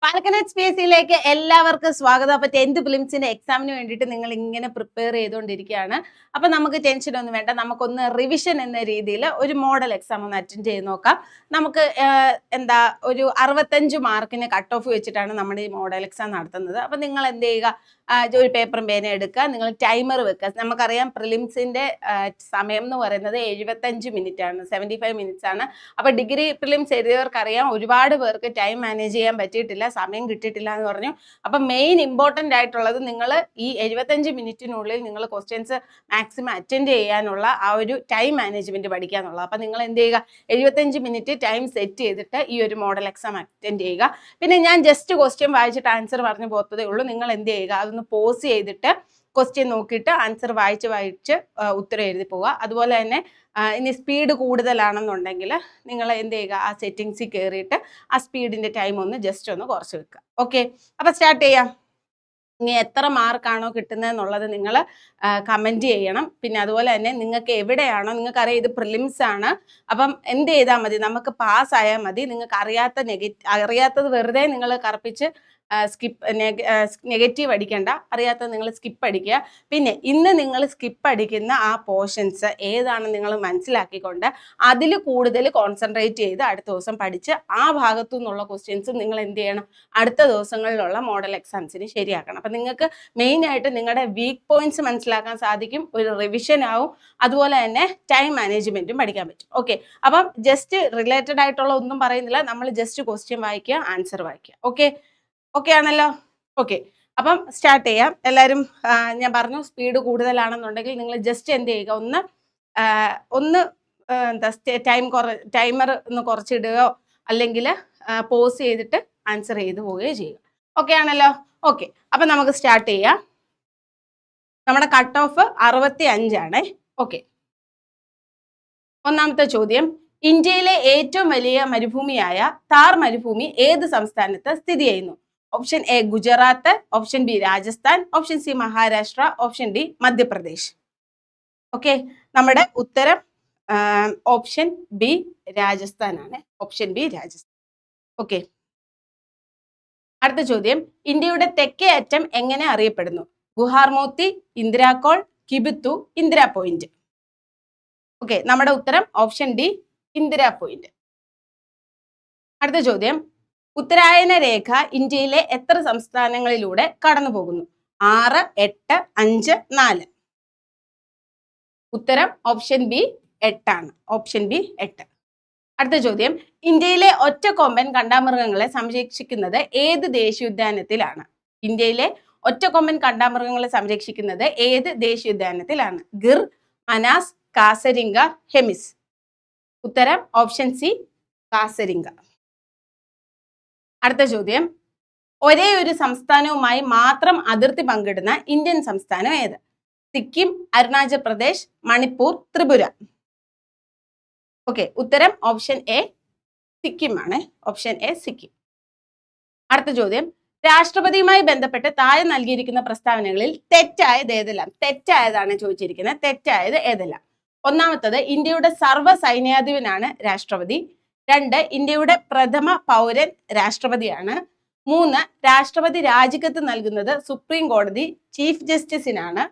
പാലക്കനാട് സ്പേസിലേക്ക് എല്ലാവർക്കും സ്വാഗതം. അപ്പൊ 10th പ്രിലിംസിന്റെ എക്സാമിന് വേണ്ടിയിട്ട് നിങ്ങൾ ഇങ്ങനെ പ്രിപ്പയർ ചെയ്തുകൊണ്ടിരിക്കുകയാണ്. അപ്പൊ നമുക്ക് ടെൻഷൻ ഒന്നും വേണ്ട, നമുക്കൊന്ന് റിവിഷൻ എന്ന രീതിയിൽ ഒരു മോഡൽ എക്സാം ഒന്ന് അറ്റൻഡ് ചെയ്ത് നോക്കാം. നമുക്ക് ഒരു 65 മാർക്കിന് കട്ട് ഓഫ് വെച്ചിട്ടാണ് നമ്മുടെ ഈ മോഡൽ എക്സാം നടത്തുന്നത്. അപ്പൊ നിങ്ങൾ എന്ത് ചെയ്യുക, ഒരു പേപ്പറും പേന എടുക്കുക, നിങ്ങൾ ടൈമർ വെക്കുക. നമുക്കറിയാം പ്രിലിംസിന്റെ സമയം എന്ന് പറയുന്നത് 75 മിനിറ്റ് ആണ്, 75 മിനിറ്റ്സ് ആണ്. അപ്പൊ ഡിഗ്രി പ്രിലിംസ് എഴുതിയവർക്കറിയാം ഒരുപാട് പേർക്ക് ടൈം മാനേജ് ചെയ്യാൻ പറ്റിയിട്ടില്ല, സമയം കിട്ടിയിട്ടില്ല എന്ന് പറഞ്ഞു. അപ്പൊ മെയിൻ ഇമ്പോർട്ടൻ്റ് ആയിട്ടുള്ളത് നിങ്ങൾ ഈ 75 മിനിറ്റിനുള്ളിൽ നിങ്ങൾ ക്വസ്റ്റ്യൻസ് മാക്സിമം അറ്റൻഡ് ചെയ്യാനുള്ള ആ ഒരു ടൈം മാനേജ്മെന്റ് പഠിക്കുക എന്നുള്ളത്. അപ്പൊ നിങ്ങൾ എന്ത് ചെയ്യുക, 75 മിനിറ്റ് ടൈം സെറ്റ് ചെയ്തിട്ട് ഈ ഒരു മോഡൽ എക്സാം അറ്റൻഡ് ചെയ്യുക. പിന്നെ ഞാൻ ജസ്റ്റ് ക്വസ്റ്റ്യൻ വായിച്ചിട്ട് ആൻസർ പറഞ്ഞു പോകത്തതേ ഉള്ളൂ. നിങ്ങൾ എന്ത് ചെയ്യുക, അതൊന്ന് പോസ് ചെയ്തിട്ട് ക്വസ്റ്റ്യൻ നോക്കിയിട്ട് ആൻസർ വായിച്ച് ഉത്തരം എഴുതി പോവുക. അതുപോലെ തന്നെ ഇനി സ്പീഡ് കൂടുതലാണെന്നുണ്ടെങ്കിൽ നിങ്ങൾ എന്ത് ചെയ്യുക, ആ സെറ്റിങ്സിൽ കയറിയിട്ട് ആ സ്പീഡിന്റെ ടൈം ഒന്ന് ജസ്റ്റ് ഒന്ന് കുറച്ച് വെക്കുക. ഓക്കെ, അപ്പൊ സ്റ്റാർട്ട് ചെയ്യാം. ഇനി എത്ര മാർക്കാണോ കിട്ടുന്നതെന്നുള്ളത് നിങ്ങൾ കമൻറ്റ് ചെയ്യണം. പിന്നെ അതുപോലെ തന്നെ നിങ്ങൾക്ക് എവിടെയാണോ, നിങ്ങൾക്കറിയാം ഇത് പ്രിലിംസ് ആണ്, അപ്പം എന്ത് ചെയ്താൽ മതി, നമുക്ക് പാസ് ആയാൽ മതി. നിങ്ങൾക്ക് അറിയാത്തത് വെറുതെ നിങ്ങൾ കറുപ്പിച്ച് നെഗറ്റീവ് അടിക്കണ്ട, അറിയാത്തത് നിങ്ങൾ സ്കിപ്പ് അടിക്കുക. പിന്നെ ഇന്ന് നിങ്ങൾ സ്കിപ്പ് അടിക്കുന്ന ആ പോർഷൻസ് ഏതാണെന്ന് നിങ്ങൾ മനസ്സിലാക്കിക്കൊണ്ട് അതിൽ കൂടുതൽ കോൺസെൻട്രേറ്റ് ചെയ്ത് അടുത്ത ദിവസം പഠിച്ച് ആ ഭാഗത്തു നിന്നുള്ള ക്വസ്റ്റ്യൻസും നിങ്ങൾ എന്ത് ചെയ്യണം, അടുത്ത ദിവസങ്ങളിലുള്ള മോഡൽ എക്സാംസിന് ശരിയാക്കണം. അപ്പം നിങ്ങൾക്ക് മെയിനായിട്ട് നിങ്ങളുടെ വീക്ക് പോയിന്റ്സ് മനസ്സിലാക്കാൻ സാധിക്കും, ഒരു റിവിഷൻ ആവും, അതുപോലെ തന്നെ ടൈം മാനേജ്മെന്റും പഠിക്കാൻ പറ്റും. ഓക്കെ, അപ്പം ജസ്റ്റ് റിലേറ്റഡ് ആയിട്ടുള്ള ഒന്നും പറയുന്നില്ല, നമ്മൾ ജസ്റ്റ് ക്വസ്റ്റ്യൻ വായിക്കുക, ആൻസർ വായിക്കുക. ഓക്കെ ആണല്ലോ? ഓക്കെ, അപ്പം സ്റ്റാർട്ട് ചെയ്യാം. എല്ലാവരും ഞാൻ പറഞ്ഞു സ്പീഡ് കൂടുതലാണെന്നുണ്ടെങ്കിൽ നിങ്ങൾ ജസ്റ്റ് എന്ത് ചെയ്യുക, ഒന്ന് ടൈമർ ഒന്ന് കുറച്ചിടുകയോ അല്ലെങ്കിൽ പോസ് ചെയ്തിട്ട് ആൻസർ ചെയ്ത് പോവുകയോ ചെയ്യുക. ഓക്കെ ആണല്ലോ? ഓക്കെ, അപ്പം നമുക്ക് സ്റ്റാർട്ട് ചെയ്യാം. നമ്മുടെ കട്ട് ഓഫ് 65 ആണ്. ഓക്കെ, ഒന്നാമത്തെ ചോദ്യം, ഇന്ത്യയിലെ ഏറ്റവും വലിയ മരുഭൂമിയായ താർ മരുഭൂമി ഏത് സംസ്ഥാനത്ത് സ്ഥിതി ചെയ്യുന്നു? Option A Gujarat, option B Rajasthan, option C Maharashtra, option D Madhya Pradesh. Okay, നമ്മുടെ ഉത്തരം ഓപ്ഷൻ ബി രാജസ്ഥാൻ ആണ്. Option B Rajasthan. ഓക്കെ, അടുത്ത ചോദ്യം, ഇന്ത്യയുടെ തെക്കേ അറ്റം എങ്ങനെ അറിയപ്പെടുന്നു? ഗുഹാർമോത്തി, ഇന്ദിരാകോൾ, കിബിത്തു, ഇന്ദിരാ പോയിന്റ്. ഓക്കെ, നമ്മുടെ ഉത്തരം ഓപ്ഷൻ ഡി ഇന്ദിരാ പോയിന്റ്. അടുത്ത ചോദ്യം, ഉത്തരായന രേഖ ഇന്ത്യയിലെ എത്ര സംസ്ഥാനങ്ങളിലൂടെ കടന്നു പോകുന്നു? 6, 8, 5, 4. ഉത്തരം ഓപ്ഷൻ ബി 8 ആണ്. Option B 8. അടുത്ത ചോദ്യം, ഇന്ത്യയിലെ ഒറ്റക്കൊമ്പൻ കണ്ടാമൃഗങ്ങളെ സംരക്ഷിക്കുന്നത് ഏത് ദേശീയോദ്യാനത്തിലാണ്? ഇന്ത്യയിലെ ഒറ്റക്കൊമ്പൻ കണ്ടാമൃഗങ്ങളെ സംരക്ഷിക്കുന്നത് ഏത് ദേശീയോദ്യാനത്തിലാണ്? ഗിർ, മനാസ്, കാസരിംഗ, ഹെമിസ്. ഉത്തരം ഓപ്ഷൻ സി കാസരിംഗ. അടുത്ത ചോദ്യം, ഒരേ ഒരു സംസ്ഥാനവുമായി മാത്രം അതിർത്തി പങ്കിടുന്ന ഇന്ത്യൻ സംസ്ഥാനം ഏത്? സിക്കിം, അരുണാചൽ പ്രദേശ്, മണിപ്പൂർ, ത്രിപുര. ഓക്കെ, ഉത്തരം ഓപ്ഷൻ എ സിക്കിം ആണ്. Option A Sikkim. അടുത്ത ചോദ്യം, രാഷ്ട്രപതിയുമായി ബന്ധപ്പെട്ട് താഴെ നൽകിയിരിക്കുന്ന പ്രസ്താവനകളിൽ തെറ്റായത് ഏതെല്ലാം? തെറ്റായതാണ് ചോദിച്ചിരിക്കുന്നത്. തെറ്റായത് ഏതെല്ലാം? ഒന്നാമത്തത്, ഇന്ത്യയുടെ സർവ്വ സൈന്യാധിപനാണ് രാഷ്ട്രപതി. 2, ഇന്ത്യയുടെ പ്രഥമ പൗരൻ രാഷ്ട്രപതിയാണ്. 3, രാഷ്ട്രപതി രാജിക്കത്ത് നൽകുന്നത് സുപ്രീം കോടതി ചീഫ് ജസ്റ്റിസിനാണ്.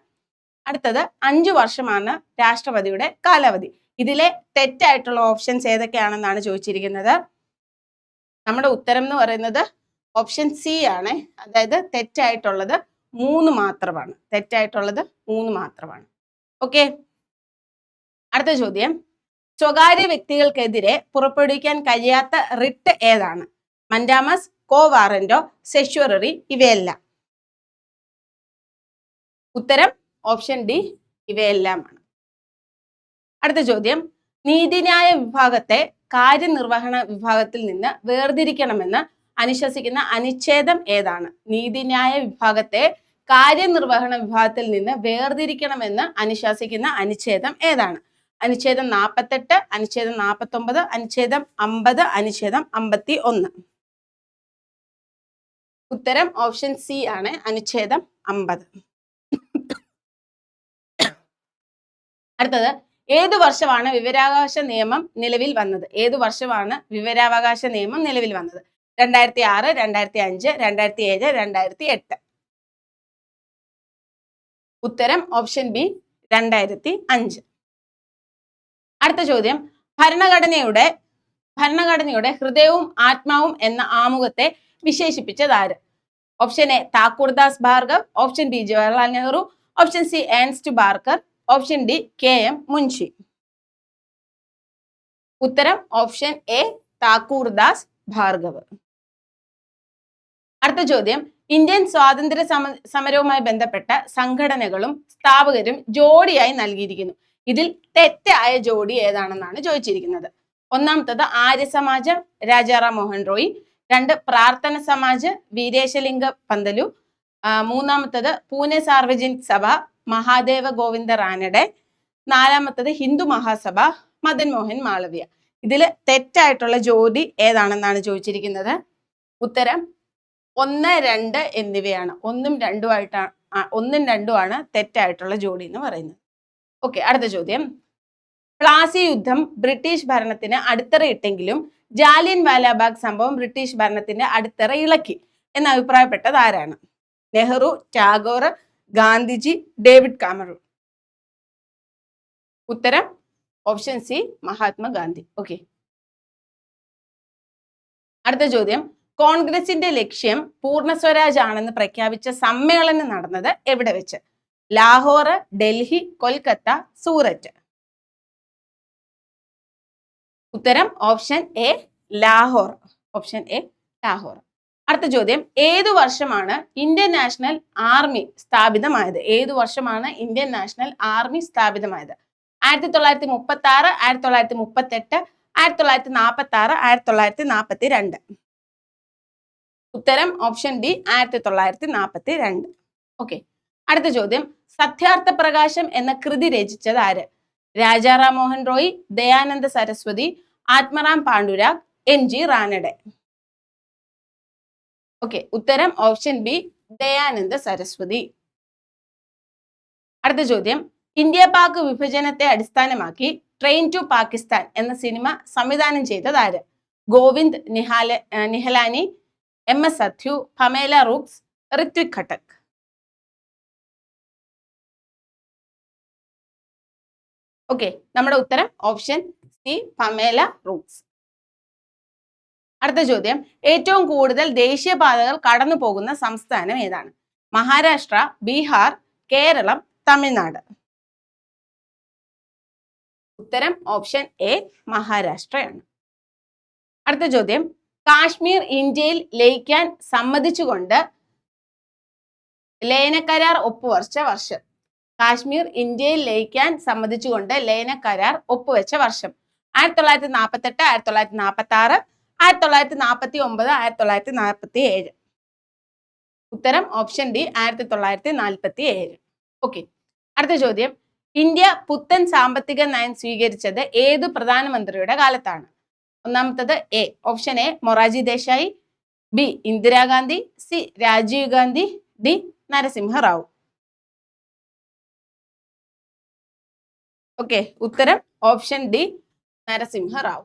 അടുത്തത്, 5 വർഷമാണ് രാഷ്ട്രപതിയുടെ കാലാവധി. ഇതിലെ തെറ്റായിട്ടുള്ള ഓപ്ഷൻസ് ഏതൊക്കെയാണെന്നാണ് ചോദിച്ചിരിക്കുന്നത്. നമ്മുടെ ഉത്തരം എന്ന് പറയുന്നത് ഓപ്ഷൻ സി ആണ്. അതായത് തെറ്റായിട്ടുള്ളത് 3 മാത്രമാണ്. തെറ്റായിട്ടുള്ളത് 3 മാത്രമാണ്. ഓക്കെ, അടുത്ത ചോദ്യം, സ്വകാര്യ വ്യക്തികൾക്കെതിരെ പുറപ്പെടുവിക്കാൻ കഴിയാത്ത റിട്ട് ഏതാണ്? മൻഡാമസ്, കോ വാറന്റോ, സെഷ്വററി, ഇവയെല്ലാം. ഉത്തരം ഓപ്ഷൻ ഡി ഇവയെല്ലാമാണ്. അടുത്ത ചോദ്യം, നീതിന്യായ വിഭാഗത്തെ കാര്യനിർവഹണ വിഭാഗത്തിൽ നിന്ന് വേർതിരിക്കണമെന്ന് അനുശാസിക്കുന്ന അനുച്ഛേദം ഏതാണ്? നീതിന്യായ വിഭാഗത്തെ കാര്യനിർവഹണ വിഭാഗത്തിൽ നിന്ന് വേർതിരിക്കണമെന്ന് അനുശാസിക്കുന്ന അനുച്ഛേദം ഏതാണ്? അനുച്ഛേദം 48, അനുച്ഛേദം 49, അനുച്ഛേദം 50, അനുച്ഛേദം 51. ഉത്തരം ഓപ്ഷൻ സി ആണ്, അനുച്ഛേദം 50. അടുത്തത്, ഏതു വർഷമാണ് വിവരാവകാശ നിയമം നിലവിൽ വന്നത്? ഏതു വർഷമാണ് വിവരാവകാശ നിയമം നിലവിൽ വന്നത്? 2006, 2005, 2007, 2008. ഉത്തരം ഓപ്ഷൻ ബി 2005. അടുത്ത ചോദ്യം, ഭരണഘടനയുടെ ഹൃദയവും ആത്മാവും എന്ന ആമുഖത്തെ വിശേഷിപ്പിച്ചത് ആര്? Option A Thakurdas Bhargav, option B Jawaharlal Nehru, option C Ernest Barker, option D KM Munshi. ഉത്തരം ഓപ്ഷൻ എ താക്കൂർദാസ് ഭാർഗവ്. അടുത്ത ചോദ്യം, ഇന്ത്യൻ സ്വാതന്ത്ര്യ സമരവുമായി ബന്ധപ്പെട്ട സംഘടനകളും സ്ഥാപകരും ജോഡിയായി നൽകിയിരിക്കുന്നു. ഇതിൽ തെറ്റായ ജോഡി ഏതാണെന്നാണ് ചോദിച്ചിരിക്കുന്നത്. ഒന്നാമത്തത് ആര്യ സമാജം, രാജാറാം മോഹൻ റോയ്. 2 പ്രാർത്ഥന സമാജ്, വീരേശലിംഗ പന്തലു. മൂന്നാമത്തത് പൂനെ സാർവജനിക് സഭ, മഹാദേവ ഗോവിന്ദ റാനഡെ. 4ാമത്തത് ഹിന്ദു മഹാസഭ, മദൻ മോഹൻ മാളവ്യ. ഇതിൽ തെറ്റായിട്ടുള്ള ജോഡി ഏതാണെന്നാണ് ചോദിച്ചിരിക്കുന്നത്. ഉത്തരം 1, 2 എന്നിവയാണ്. 1ഉം 2ഉം ആണ് തെറ്റായിട്ടുള്ള ജോഡി എന്ന് പറയുന്നത്. ഓക്കെ, അടുത്ത ചോദ്യം, പ്ലാസി യുദ്ധം ബ്രിട്ടീഷ് ഭരണത്തിന് അടിത്തറയിട്ടെങ്കിലും ജാലിയൻ വാലാബാഗ് സംഭവം ബ്രിട്ടീഷ് ഭരണത്തിന്റെ അടിത്തറ ഇളക്കി എന്ന് അഭിപ്രായപ്പെട്ടത് ആരാണ്? Nehru, Tagore, Gandhiji, David Cameroon. ഉത്തരം ഓപ്ഷൻ സി മഹാത്മാഗാന്ധി. ഓക്കെ, അടുത്ത ചോദ്യം, കോൺഗ്രസിന്റെ ലക്ഷ്യം പൂർണ്ണ സ്വരാജ് ആണെന്ന് പ്രഖ്യാപിച്ച സമ്മേളനം നടന്നത് എവിടെ വെച്ച്? ലാഹോർ, ഡൽഹി, കൊൽക്കത്ത, സൂററ്റ്. ഉത്തരം option A Lahore. Option A Lahore. അടുത്ത ചോദ്യം, ഏതു വർഷമാണ് ഇന്ത്യൻ നാഷണൽ ആർമി സ്ഥാപിതമായത്? ഏതു വർഷമാണ് ഇന്ത്യൻ നാഷണൽ ആർമി സ്ഥാപിതമായത്? 1936, 1938, 1946, 1942. ഉത്തരം ഓപ്ഷൻ ഡി 1942. ഓക്കെ, അടുത്ത ചോദ്യം, സത്യാർത്ഥ പ്രകാശം എന്ന കൃതി രചിച്ചത് ആര്? രാജാറാം മോഹൻ റോയ്, ദയാനന്ദ സരസ്വതി, ആത്മറാം പാണ്ഡുരാഗ്, NG റാനഡെ. ഓക്കെ, ഉത്തരം ഓപ്ഷൻ ബി ദയാനന്ദ സരസ്വതി. അടുത്ത ചോദ്യം, ഇന്ത്യ പാക് വിഭജനത്തെ അടിസ്ഥാനമാക്കി ട്രെയിൻ ടു പാകിസ്ഥാൻ എന്ന സിനിമ സംവിധാനം ചെയ്തത് ആര്? Govind Nihalani, MS Sathyu, Pamela Rooks, Ritwik Ghatak. Okay, നമ്മുടെ ഉത്തരം ഓപ്ഷൻ സി പമേല റൂക്സ്. അടുത്ത ചോദ്യം, ഏറ്റവും കൂടുതൽ ദേശീയപാതകൾ കടന്നു പോകുന്ന സംസ്ഥാനം ഏതാണ്? മഹാരാഷ്ട്ര, ബീഹാർ, കേരളം, തമിഴ്നാട്. ഉത്തരം ഓപ്ഷൻ എ മഹാരാഷ്ട്രയാണ്. അടുത്ത ചോദ്യം, കാശ്മീർ ഇന്ത്യയിൽ ലയിക്കാൻ സമ്മതിച്ചുകൊണ്ട് ലയന കരാർ ഒപ്പുവെച്ച വർഷം? കാശ്മീർ ഇന്ത്യയിൽ ലയിക്കാൻ സമ്മതിച്ചുകൊണ്ട് ലയന കരാർ ഒപ്പുവെച്ച വർഷം? 1948, 1946, 1949, 1947. ഉത്തരം ഓപ്ഷൻ ഡി 1947. ഓക്കെ, അടുത്ത ചോദ്യം, ഇന്ത്യ പുത്തൻ സാമ്പത്തിക നയം സ്വീകരിച്ചത് ഏതു പ്രധാനമന്ത്രിയുടെ കാലത്താണ്? ഒന്നാമത്തത് A option A Morarji Desai, B Indira Gandhi, C Rajiv Gandhi, D Narasimha Rao. Okay, ഉത്തരം ഓപ്ഷൻ ഡി നരസിംഹറാവു.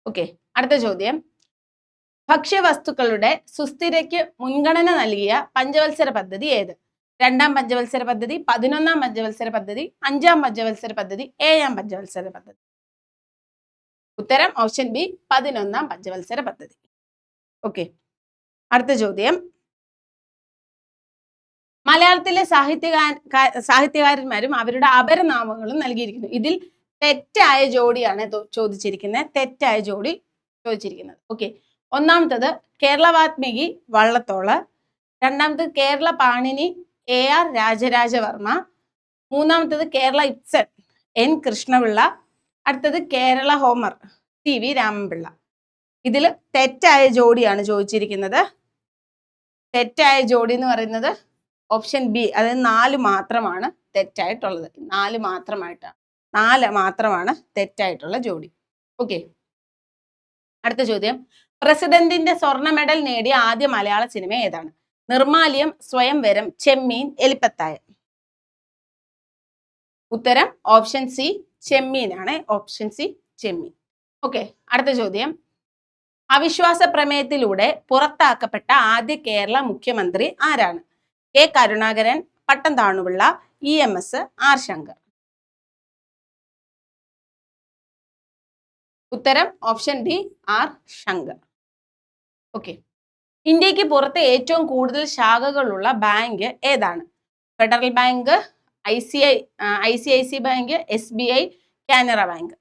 ഓക്കെ, അടുത്ത ചോദ്യം, ഭക്ഷ്യവസ്തുക്കളുടെ സുസ്ഥിരയ്ക്ക് മുൻഗണന നൽകിയ പഞ്ചവത്സര പദ്ധതി ഏത്? 2ാം പഞ്ചവത്സര പദ്ധതി, 11ാം പഞ്ചവത്സര പദ്ധതി, 5ാം പഞ്ചവത്സര പദ്ധതി, 7ാം പഞ്ചവത്സര പദ്ധതി. ഉത്തരം ഓപ്ഷൻ ബി 11ാം പഞ്ചവത്സര പദ്ധതി. ഓക്കെ, അടുത്ത ചോദ്യം, മലയാളത്തിലെ സാഹിത്യകാരന്മാരും അവരുടെ അപരനാമങ്ങളും നൽകിയിരിക്കുന്നു. ഇതിൽ തെറ്റായ ജോഡിയാണ് ചോദിച്ചിരിക്കുന്നത്. തെറ്റായ ജോഡി ചോദിച്ചിരിക്കുന്നത്. ഓക്കെ, ഒന്നാമത്തത് കേരള വാത്മീകി വള്ളത്തോള്, 2ാമത്തത് കേരള പാണിനി AR രാജരാജവർമ്മ, 3ാമത്തത് കേരള ഇബ്സൺ N കൃഷ്ണപിള്ള, അടുത്തത് കേരള ഹോമർ TV രാമൻപിള്ള. ഇതിൽ തെറ്റായ ജോഡിയാണ് ചോദിച്ചിരിക്കുന്നത്. തെറ്റായ ജോഡി എന്ന് പറയുന്നത് ഓപ്ഷൻ ബി, അതായത് 4 മാത്രമാണ് തെറ്റായിട്ടുള്ളത്. 4 മാത്രമാണ് തെറ്റായിട്ടുള്ള ജോഡി. ഓക്കെ, അടുത്ത ചോദ്യം, പ്രസിഡന്റിന്റെ സ്വർണ്ണ മെഡൽ നേടിയ ആദ്യ മലയാള സിനിമ ഏതാണ്? നിർമാല്യം, സ്വയംവരം, ചെമ്മീൻ, എലിപ്പത്തായം. ഉത്തരം ഓപ്ഷൻ സി ചെമ്മീൻ ആണ്. ഓപ്ഷൻ സി ചെമ്മീൻ. ഓക്കെ, അടുത്ത ചോദ്യം, അവിശ്വാസ പ്രമേയത്തിലൂടെ പുറത്താക്കപ്പെട്ട ആദ്യ കേരള മുഖ്യമന്ത്രി ആരാണ്? K Karunakaran, Pattom Thanupillai, EMS, R Shankar. ഉത്തരം option D, R Shankar. Okay. ഇന്ത്യക്ക് പുറത്ത് ഏറ്റവും കൂടുതൽ ശാഖകളുള്ള ബാങ്ക് ഏതാണ്? Federal Bank, ICICI Bank, SBI, Canara Bank.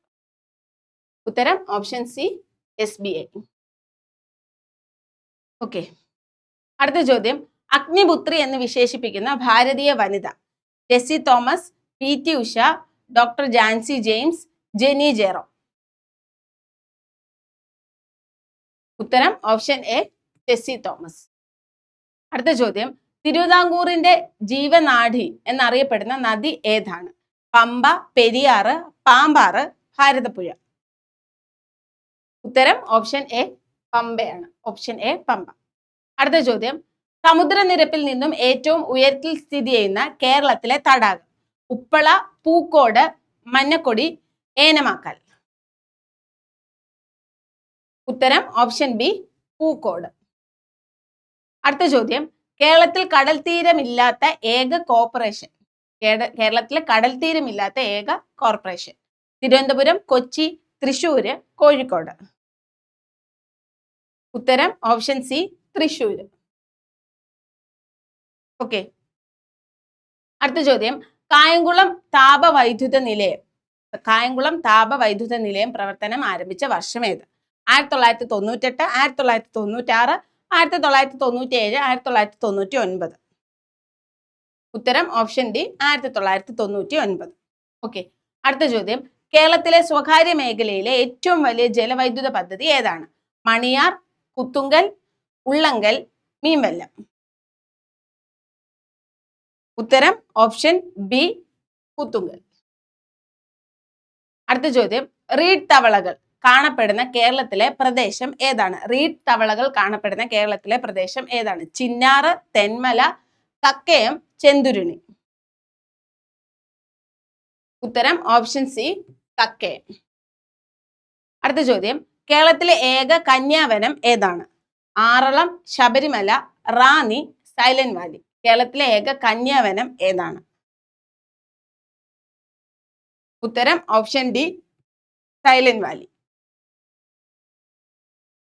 ഉത്തരം ഓപ്ഷൻ സി, SBI. ഓക്കെ. അടുത്ത ചോദ്യം, അഗ്നിപുത്രി എന്ന് വിശേഷിപ്പിക്കുന്ന ഭാരതീയ വനിത? Tessy Thomas, PT Usha, doctor Jancy James, Jeni Jerome. ഉത്തരം ഓപ്ഷൻ എ, ടെസ്സി തോമസ്. അടുത്ത ചോദ്യം, തിരുവിതാംകൂറിന്റെ ജീവനാഡി എന്നറിയപ്പെടുന്ന നദി ഏതാണ്? പമ്പ, പെരിയാറ്, പാമ്പാറ്, ഭാരതപ്പുഴ. ഉത്തരം ഓപ്ഷൻ എ, പമ്പയാണ്. Option A, Pamba. അടുത്ത ചോദ്യം, സമുദ്രനിരപ്പിൽ നിന്നും ഏറ്റവും ഉയരത്തിൽ സ്ഥിതി ചെയ്യുന്ന കേരളത്തിലെ തടാകം? ഉപ്പള, പൂക്കോട്, മന്നക്കൊടി, ഏനമാക്കൽ. ഉത്തരം ഓപ്ഷൻ ബി, പൂക്കോട്. അടുത്ത ചോദ്യം, കേരളത്തിൽ കടൽ തീരമില്ലാത്ത ഏക കോർപ്പറേഷൻ? കേരളത്തിലെ കടൽ തീരമില്ലാത്ത ഏക കോർപ്പറേഷൻ? തിരുവനന്തപുരം, കൊച്ചി, തൃശ്ശൂര്, കോഴിക്കോട്. ഉത്തരം ഓപ്ഷൻ സി, തൃശ്ശൂര്. ഓക്കെ. അടുത്ത ചോദ്യം, കായംകുളം താപവൈദ്യുത നിലയം പ്രവർത്തനം ആരംഭിച്ച വർഷം ഏത്? 1998, 1996, 1997, 1999. ഉത്തരം ഓപ്ഷൻ ഡി, 1999. ഓക്കെ. അടുത്ത ചോദ്യം, കേരളത്തിലെ സ്വകാര്യ മേഖലയിലെ ഏറ്റവും വലിയ ജലവൈദ്യുത പദ്ധതി ഏതാണ്? മണിയാർ, കുത്തുങ്കൽ, ഉള്ളങ്കൽ, മീൻവല്ലം. ഉത്തരം ഓപ്ഷൻ ബി, കുത്തുങ്കൽ. അടുത്ത ചോദ്യം, റീഡ് തവളകൾ കാണപ്പെടുന്ന കേരളത്തിലെ പ്രദേശം ഏതാണ്? റീഡ് തവളകൾ കാണപ്പെടുന്ന കേരളത്തിലെ പ്രദേശം ഏതാണ്? ചിന്നാറ്, തെന്മല, കക്കയം, ചെന്തുരുണി. ഉത്തരം ഓപ്ഷൻ സി, കക്കയം. അടുത്ത ചോദ്യം, കേരളത്തിലെ ഏക കന്യാവനം ഏതാണ്? Aralam, Sabarimala, Ranni, silent Valley. കേരളത്തിലെ ഏക കന്യാവനം ഏതാണ്? ഉത്തരം ഓപ്ഷൻ ഡി, സൈലന്റ് വാലി.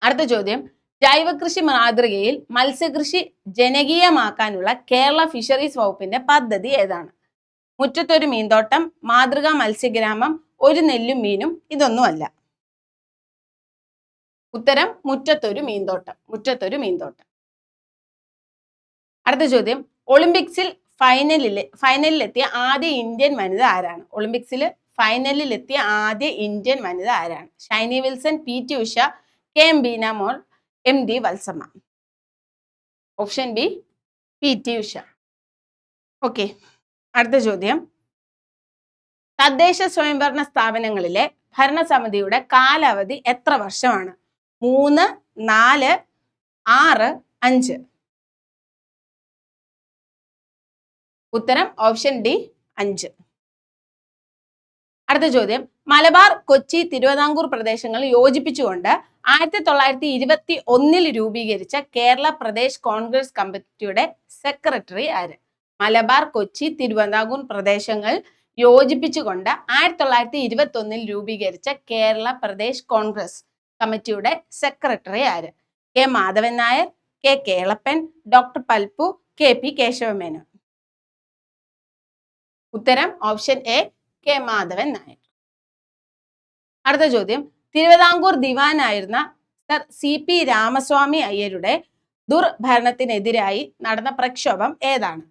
അടുത്ത ചോദ്യം, ജൈവകൃഷി മാതൃകയിൽ മത്സ്യകൃഷി ജനകീയമാക്കാനുള്ള കേരള ഫിഷറീസ് വകുപ്പിന്റെ പദ്ധതി ഏതാണ്? മുറ്റത്തൊരു മീൻതോട്ടം, മാതൃകാ മത്സ്യഗ്രാമം, ഒരു നെല്ലും മീനും, ഇതൊന്നുമല്ല. ഉത്തരം മുറ്റത്തൊരു മീൻതോട്ടം. അടുത്ത ചോദ്യം, ഒളിമ്പിക്സിൽ ഫൈനലിലെത്തിയ ആദ്യ ഇന്ത്യൻ വനിത ആരാണ്? ഒളിമ്പിക്സിൽ ഫൈനലിലെത്തിയ ആദ്യ ഇന്ത്യൻ വനിത ആരാണ്? Shiny Wilson, PT Usha, KM Beenamol, MD Valsamma. Option B, PT Usha. Okay. അടുത്ത ചോദ്യം, തദ്ദേശ സ്വയംഭരണ സ്ഥാപനങ്ങളിലെ ഭരണസമിതിയുടെ കാലാവധി എത്ര വർഷമാണ്? 3, 4, 6, 5. ഉത്തരം ഓപ്ഷൻ ഡി, 5. അടുത്ത ചോദ്യം, മലബാർ, കൊച്ചി, തിരുവിതാംകൂർ പ്രദേശങ്ങൾ യോജിപ്പിച്ചുകൊണ്ട് 1921 രൂപീകരിച്ച കേരള പ്രദേശ് കോൺഗ്രസ് കമ്മിറ്റിയുടെ സെക്രട്ടറി ആര്? മലബാർ, കൊച്ചി, തിരുവിതാംകൂർ പ്രദേശങ്ങൾ യോജിപ്പിച്ചുകൊണ്ട് 1921 രൂപീകരിച്ച കേരള പ്രദേശ് കോൺഗ്രസ് കമ്മിറ്റിയുടെ സെക്രട്ടറി ആര്? K Madhavan Nair, K Kelappan, doctor Palpu, KP Kesavamenon. ഉത്തരം option A, K Madhavan Nair. അടുത്ത ചോദ്യം, തിരുവിതാംകൂർ ദിവാനായിരുന്ന സർ CP രാമസ്വാമി അയ്യരുടെ ദുർഭരണത്തിനെതിരായി നടന്ന പ്രക്ഷോഭം ഏതാണ്?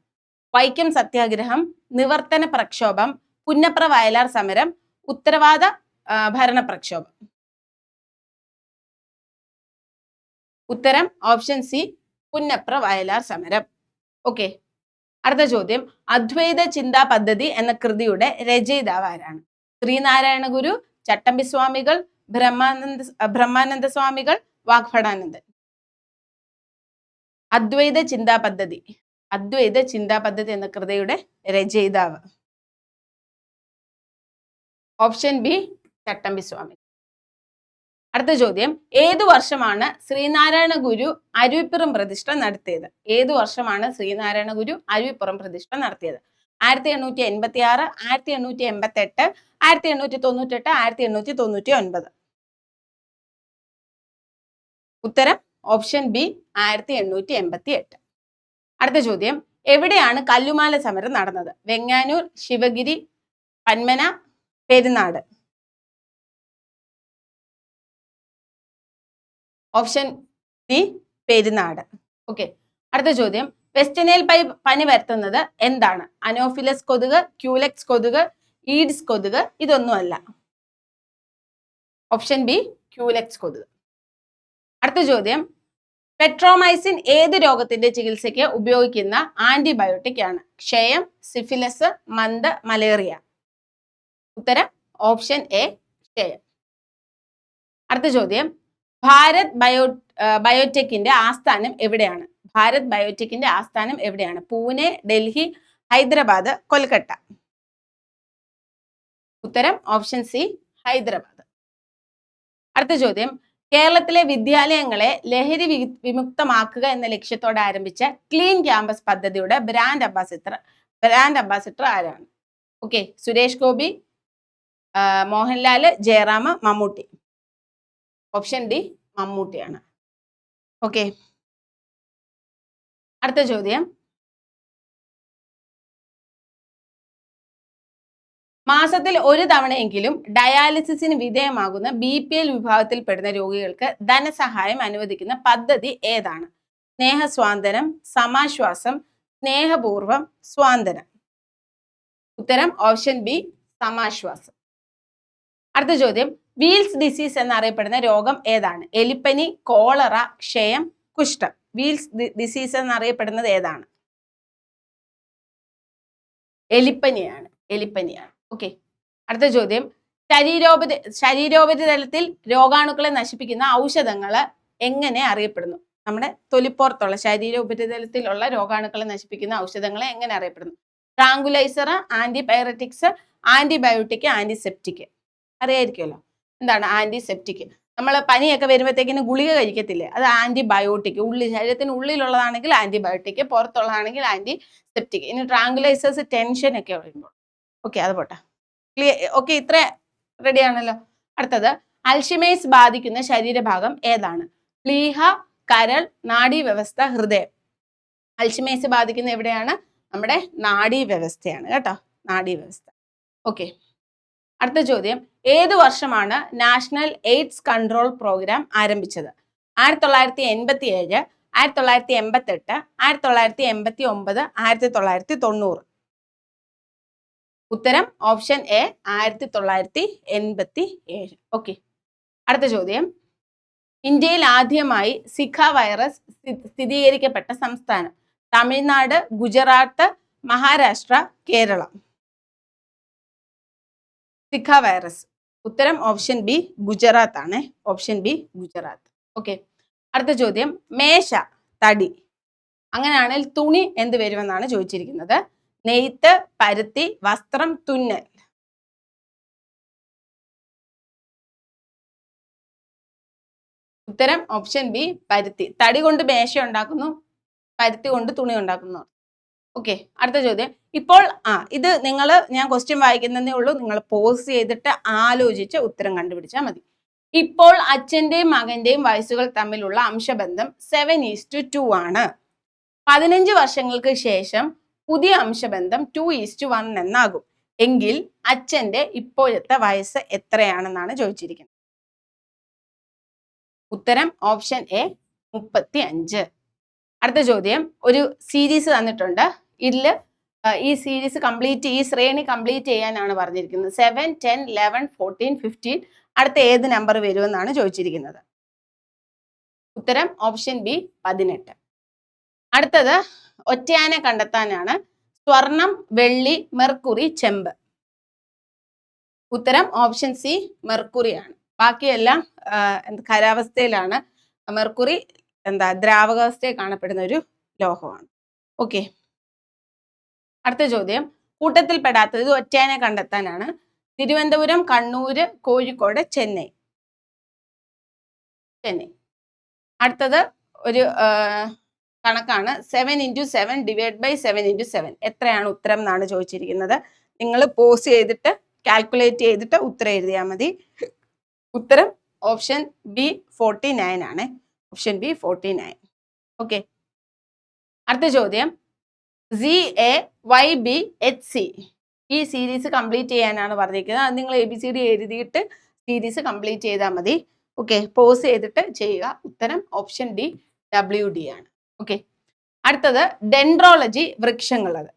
വൈക്കം സത്യാഗ്രഹം, നിവർത്തന പ്രക്ഷോഭം, പുന്നപ്ര വയലാർ സമരം, ഉത്തരവാദ ഭരണ പ്രക്ഷോഭം. ഉത്തരം ഓപ്ഷൻ സി, പുന്നപ്ര വയലാർ സമരം. ഓക്കെ. അടുത്ത ചോദ്യം, അദ്വൈത ചിന്താ പദ്ധതി എന്ന കൃതിയുടെ രചയിതാവ് ആരാണ്? ശ്രീനാരായണ ഗുരു, ചട്ടമ്പി സ്വാമികൾ, ബ്രഹ്മാനന്ദ സ്വാമികൾ, വാഗ്ഭടാനന്ദൻ. അദ്വൈത ചിന്താ പദ്ധതി എന്ന കൃതിയുടെ രചയിതാവ്? ഓപ്ഷൻ ബി, ചട്ടമ്പി സ്വാമി. അടുത്ത ചോദ്യം, ഏതു വർഷമാണ് ശ്രീനാരായണ ഗുരു അരുവിപ്പുറം പ്രതിഷ്ഠ നടത്തിയത്? ഏതു വർഷമാണ് ശ്രീനാരായണ ഗുരു അരുവിപ്പുറം പ്രതിഷ്ഠ നടത്തിയത്? 1886, 1888, 1898, 1899. ഉത്തരം ഓപ്ഷൻ ബി 1888. അടുത്ത ചോദ്യം, എവിടെയാണ് കല്ലുമാല സമരം നടന്നത്? Venganoor, Sivagiri, Panmana, Perunad. Option B Perunad. Okay. അടുത്ത ചോദ്യം, വെസ്റ്റ് നൈൽ പനി വരുത്തുന്നത് എന്താണ്? അനോഫിലസ് കൊതുക്, ക്യൂലെക്സ് കൊതുക്, ഈഡ്സ് കൊതുക്, ഇതൊന്നുമല്ല. ഓപ്ഷൻ ബി ക്യൂലെക്സ് കൊതുക്. അടുത്ത ചോദ്യം, പെട്രോമൈസിൻ ഏത് രോഗത്തിന്റെ ചികിത്സയ്ക്ക് ഉപയോഗിക്കുന്ന ആന്റിബയോട്ടിക് ആണ്? ക്ഷയം, സിഫിലിസ്, മന്ത്, മലേറിയ. ഉത്തരം ഓപ്ഷൻ എ ക്ഷയം. അടുത്ത ചോദ്യം, ഭാരത് ബയോടെക്കിന്റെ ആസ്ഥാനം എവിടെയാണ്? ഭാരത് ബയോടെക്കിന്റെ ആസ്ഥാനം എവിടെയാണ്? പൂനെ, ഡൽഹി, ഹൈദരാബാദ്, കൊൽക്കത്ത. ഉത്തരം ഓപ്ഷൻ സി ഹൈദരാബാദ്. അടുത്ത ചോദ്യം, കേരളത്തിലെ വിദ്യാലയങ്ങളെ ലഹരി വിമുക്തമാക്കുക എന്ന ലക്ഷ്യത്തോടെ ആരംഭിച്ച ക്ലീൻ ക്യാമ്പസ് പദ്ധതിയുടെ ബ്രാൻഡ് അംബാസിഡർ ആരാണ്? Okay, Suresh Gopi, Mohanlal, Jayaram, Mammootty. Option D മമ്മൂട്ടിയാണ്. ഓക്കെ. അടുത്ത ചോദ്യം, മാസത്തിൽ ഒരു തവണയെങ്കിലും ഡയാലിസിസിന് വിധേയമാകുന്ന BPL വിഭാഗത്തിൽപ്പെടുന്ന രോഗികൾക്ക് ധനസഹായം അനുവദിക്കുന്ന പദ്ധതി ഏതാണ്? സ്നേഹസ്വാന്തനം, സമാശ്വാസം, സ്നേഹപൂർവം, സ്വാന്തനം. ഉത്തരം ഓപ്ഷൻ ബി സമാശ്വാസം. അടുത്ത ചോദ്യം, വീൽസ് ഡിസീസ് എന്നറിയപ്പെടുന്ന രോഗം ഏതാണ്? എലിപ്പനി, കോളറ, ക്ഷയം, കുഷ്ഠം. വീൽസ് ഡിസീസ് എന്നറിയപ്പെടുന്നത് ഏതാണ്? എലിപ്പനിയാണ്. ഓക്കെ. അടുത്ത ചോദ്യം, ശരീരോപരിതലത്തിൽ രോഗാണുക്കളെ നശിപ്പിക്കുന്ന ഔഷധങ്ങൾ എങ്ങനെ അറിയപ്പെടുന്നു? നമ്മുടെ തൊലിപ്പുറത്തുള്ള ശരീരോപരിതലത്തിലുള്ള രോഗാണുക്കളെ നശിപ്പിക്കുന്ന ഔഷധങ്ങളെ എങ്ങനെ അറിയപ്പെടുന്നു? Tranquilizer, antipyretics, antibiotic, antiseptic. അറിയായിരിക്കുമല്ലോ എന്താണ് ആന്റിസെപ്റ്റിക്. നമ്മൾ പനിയൊക്കെ വരുമ്പോഴത്തേക്കിന് ഗുളിക കഴിക്കത്തില്ലേ, അത് ആന്റിബയോട്ടിക്. ശരീരത്തിന് ഉള്ളിലുള്ളതാണെങ്കിൽ ആന്റിബയോട്ടിക്, പുറത്തുള്ളതാണെങ്കിൽ ആന്റിസെപ്റ്റിക്. ഇനി ട്രാങ്കുലൈസേഴ്സ് ടെൻഷൻ ഒക്കെ വരുമ്പോൾ. ഓക്കെ, അത് പോട്ടെ. ഓക്കെ, ഇത്ര റെഡി ആണല്ലോ. അടുത്തത്, അൽഷിമേഴ്സ് ബാധിക്കുന്ന ശരീരഭാഗം ഏതാണ്? പ്ലീഹ, കരൾ, നാഡീവ്യവസ്ഥ, ഹൃദയം. അൽഷിമേഴ്സ് ബാധിക്കുന്ന എവിടെയാണ്? നമ്മുടെ നാഡീവ്യവസ്ഥയാണ് കേട്ടോ, നാഡീവ്യവസ്ഥ. ഓക്കെ. അടുത്ത ചോദ്യം, ഏത് വർഷമാണ് നാഷണൽ എയ്ഡ്സ് കൺട്രോൾ പ്രോഗ്രാം ആരംഭിച്ചത്? 1987, 1988, 1989, 1990. ഉത്തരം ഓപ്ഷൻ എ 1987. ഓക്കെ. അടുത്ത ചോദ്യം, ഇന്ത്യയിൽ ആദ്യമായി സിഖ വൈറസ് സ്ഥിരീകരിക്കപ്പെട്ട സംസ്ഥാനം? തമിഴ്നാട്, ഗുജറാത്ത്, മഹാരാഷ്ട്ര, കേരളം. Zika virus. ഉത്തരം ഓപ്ഷൻ ബി ഗുജറാത്ത് ആണ്. Option B Gujarat. ഓക്കെ. അടുത്ത ചോദ്യം, മേശ, തടി. അങ്ങനെയാണെങ്കിൽ തുണി എന്ത് വരുമെന്നാണ് ചോദിച്ചിരിക്കുന്നത്? നെയ്ത്ത്, പരുത്തി, വസ്ത്രം, തുന്നൽ. ഉത്തരം ഓപ്ഷൻ ബി പരുത്തി. തടി കൊണ്ട് മേശ ഉണ്ടാക്കുന്നു, പരുത്തി കൊണ്ട് തുണി ഉണ്ടാക്കുന്നു. ഓക്കെ. അടുത്ത ചോദ്യം, ഇപ്പോൾ ഇത് ഞാൻ ക്വസ്റ്റ്യൻ വായിക്കുന്നതേ ഉള്ളൂ, നിങ്ങൾ പോസ് ചെയ്തിട്ട് ആലോചിച്ച് ഉത്തരം കണ്ടുപിടിച്ചാൽ മതി. ഇപ്പോൾ അച്ഛന്റെയും മകന്റെയും വയസ്സുകൾ തമ്മിലുള്ള അംശബന്ധം 7:2 ആണ്. 15 വർഷങ്ങൾക്ക് ശേഷം പുതിയ അംശബന്ധം 2:1 എന്നാകും. എങ്കിൽ അച്ഛന്റെ ഇപ്പോഴത്തെ വയസ്സ് എത്രയാണെന്നാണ് ചോദിച്ചിരിക്കുന്നത്. ഉത്തരം ഓപ്ഷൻ എ 35. അടുത്ത ചോദ്യം, ഒരു സീരീസ് തന്നിട്ടുണ്ട്. ഈ സീരീസ് ഈ ശ്രേണി കംപ്ലീറ്റ് ചെയ്യാനാണ് പറഞ്ഞിരിക്കുന്നത്. 7, 10, 11, 14, 15. അടുത്ത ഏത് നമ്പർ വരുമെന്നാണ് ചോദിച്ചിരിക്കുന്നത്. ഉത്തരം ഓപ്ഷൻ ബി 18. അടുത്തത് ഒറ്റയാനെ കണ്ടെത്താനാണ്. സ്വർണം, വെള്ളി, മെർക്കുറി, ചെമ്പ്. ഉത്തരം ഓപ്ഷൻ സി മെർക്കുറിയാണ്. ബാക്കിയെല്ലാം ഖരാവസ്ഥയിലാണ്. മെർക്കുറി ദ്രാവകാവസ്ഥയിൽ കാണപ്പെടുന്ന ഒരു ലോഹമാണ്. ഓക്കെ. അടുത്ത ചോദ്യം, കൂട്ടത്തിൽപ്പെടാത്തത്. ഇത് ഒറ്റയാനെ കണ്ടെത്താനാണ്. തിരുവനന്തപുരം, കണ്ണൂര്, കോഴിക്കോട്, ചെന്നൈ. ചെന്നൈ. അടുത്തത് ഒരു കണക്കാണ് 7 × 7 / 7 × 7 എത്രയാണ് ഉത്തരം എന്നാണ് ചോദിച്ചിരിക്കുന്നത്. നിങ്ങൾ പോസ് ചെയ്തിട്ട് കാൽക്കുലേറ്റ് ചെയ്തിട്ട് ഉത്തരം എഴുതിയാൽ മതി. ഉത്തരം ഓപ്ഷൻ ബി 49 ആണ്. Option B 49. ഓക്കെ. അടുത്ത ചോദ്യം ZAYBHC ഈ സീരീസ് കംപ്ലീറ്റ് ചെയ്യാനാണ് പറഞ്ഞിരിക്കുന്നത്. അത് നിങ്ങൾ ABCD എഴുതിയിട്ട് സീരീസ് കംപ്ലീറ്റ് ചെയ്താൽ മതി. ഓക്കെ, പോസ് ചെയ്തിട്ട് ചെയ്യുക. ഉത്തരം ഓപ്ഷൻ ഡി WD ആണ്. ഓക്കെ. അടുത്തത് ഡെൻഡ്രോളജി വൃക്ഷങ്ങളത്.